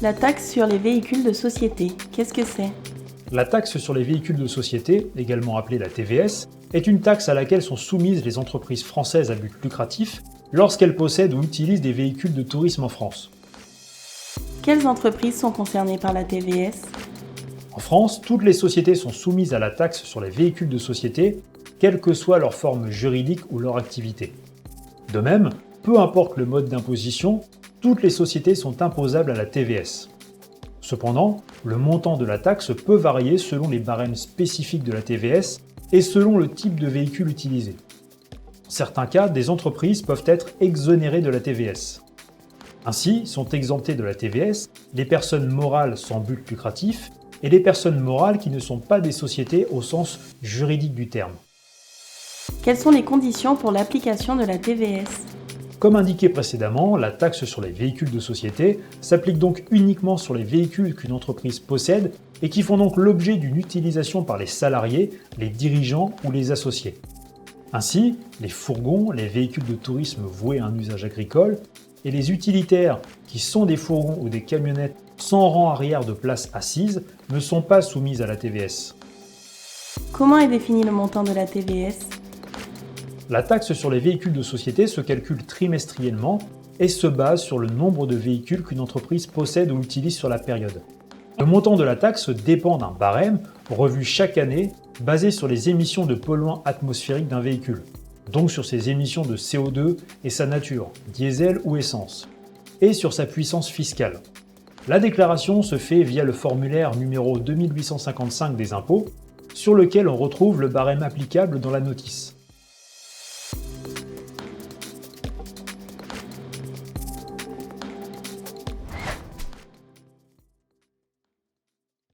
La taxe sur les véhicules de société, qu'est-ce que c'est? La taxe sur les véhicules de société, également appelée la TVS, est une taxe à laquelle sont soumises les entreprises françaises à but lucratif lorsqu'elles possèdent ou utilisent des véhicules de tourisme en France. Quelles entreprises sont concernées par la TVS? En France, toutes les sociétés sont soumises à la taxe sur les véhicules de société, quelle que soit leur forme juridique ou leur activité. De même, peu importe le mode d'imposition, toutes les sociétés sont imposables à la TVS. Cependant, le montant de la taxe peut varier selon les barèmes spécifiques de la TVS et selon le type de véhicule utilisé. Dans certains cas, des entreprises peuvent être exonérées de la TVS. Ainsi, sont exemptées de la TVS les personnes morales sans but lucratif et les personnes morales qui ne sont pas des sociétés au sens juridique du terme. Quelles sont les conditions pour l'application de la TVS? Comme indiqué précédemment, la taxe sur les véhicules de société s'applique donc uniquement sur les véhicules qu'une entreprise possède et qui font donc l'objet d'une utilisation par les salariés, les dirigeants ou les associés. Ainsi, les fourgons, les véhicules de tourisme voués à un usage agricole, et les utilitaires, qui sont des fourgons ou des camionnettes sans rang arrière de place assise, ne sont pas soumises à la TVS. Comment est défini le montant de la TVS? La taxe sur les véhicules de société se calcule trimestriellement et se base sur le nombre de véhicules qu'une entreprise possède ou utilise sur la période. Le montant de la taxe dépend d'un barème revu chaque année basé sur les émissions de polluants atmosphériques d'un véhicule, donc sur ses émissions de CO2 et sa nature, diesel ou essence, et sur sa puissance fiscale. La déclaration se fait via le formulaire numéro 2855 des impôts, sur lequel on retrouve le barème applicable dans la notice.